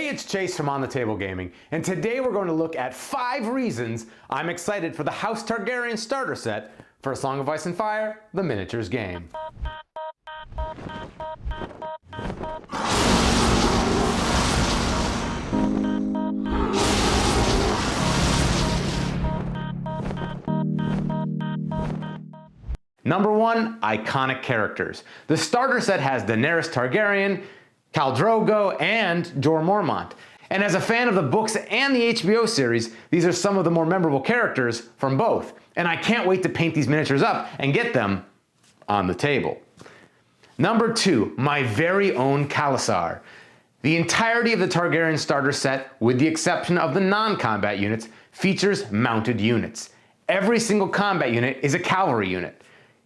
Hey, it's Chase from On the Table Gaming, and today we're going to look at 5 reasons I'm excited for the House Targaryen Starter Set for A Song of Ice and Fire, the miniatures game. Number 1, iconic characters. The starter set has Daenerys Targaryen, Khal Drogo, and Jorah Mormont. And as a fan of the books and the HBO series, these are some of the more memorable characters from both. And I can't wait to paint these miniatures up and get them on the table. Number 2, my very own Khalasar. The entirety of the Targaryen starter set, with the exception of the non-combat units, features mounted units. Every single combat unit is a cavalry unit.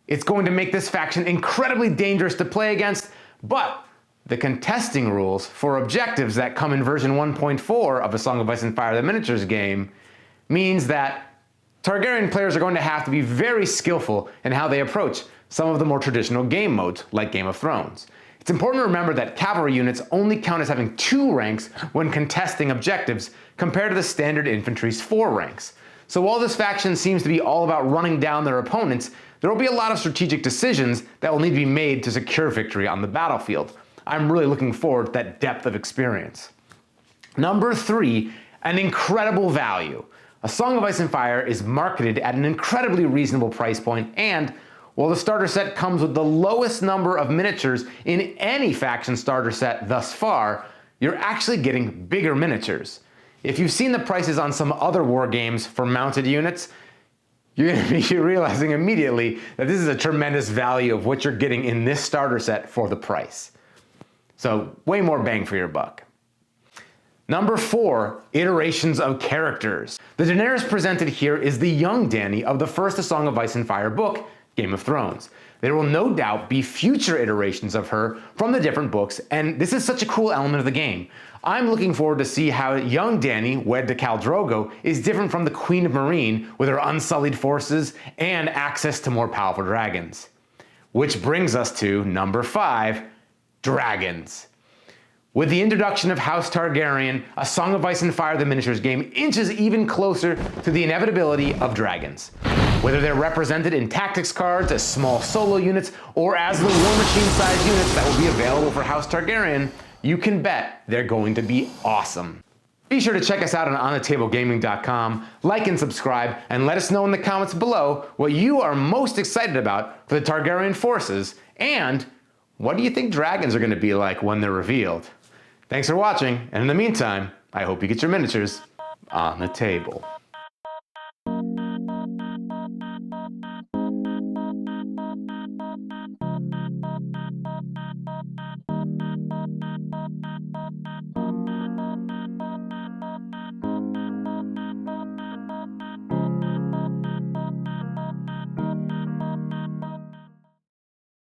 It's going to make this faction incredibly dangerous to play against, but the contesting rules for objectives that come in version 1.4 of A Song of Ice and Fire the Miniatures game means that Targaryen players are going to have to be very skillful in how they approach some of the more traditional game modes, like Game of Thrones. It's important to remember that cavalry units only count as having 2 ranks when contesting objectives compared to the standard infantry's 4 ranks. So while this faction seems to be all about running down their opponents, there will be a lot of strategic decisions that will need to be made to secure victory on the battlefield. I'm really looking forward to that depth of experience. Number 3, an incredible value. A Song of Ice and Fire is marketed at an incredibly reasonable price point, and while the starter set comes with the lowest number of miniatures in any faction starter set thus far, you're actually getting bigger miniatures. If you've seen the prices on some other war games for mounted units, you're going to be realizing immediately that this is a tremendous value of what you're getting in this starter set for the price. So way more bang for your buck. Number 4, iterations of characters. The Daenerys presented here is the young Dany of the first A Song of Ice and Fire book, Game of Thrones. There will no doubt be future iterations of her from the different books, and this is such a cool element of the game. I'm looking forward to see how young Dany, wed to Khal Drogo, is different from the Queen of Meereen with her unsullied forces and access to more powerful dragons. Which brings us to number 5, dragons. With the introduction of House Targaryen, A Song of Ice and Fire the miniatures game inches even closer to the inevitability of dragons. Whether they're represented in tactics cards, as small solo units, or as the War Machine-sized units that will be available for House Targaryen, you can bet they're going to be awesome. Be sure to check us out on OnTheTableGaming.com, like and subscribe, and let us know in the comments below what you are most excited about for the Targaryen forces, and what do you think dragons are going to be like when they're revealed? Thanks for watching, and in the meantime, I hope you get your miniatures on the table.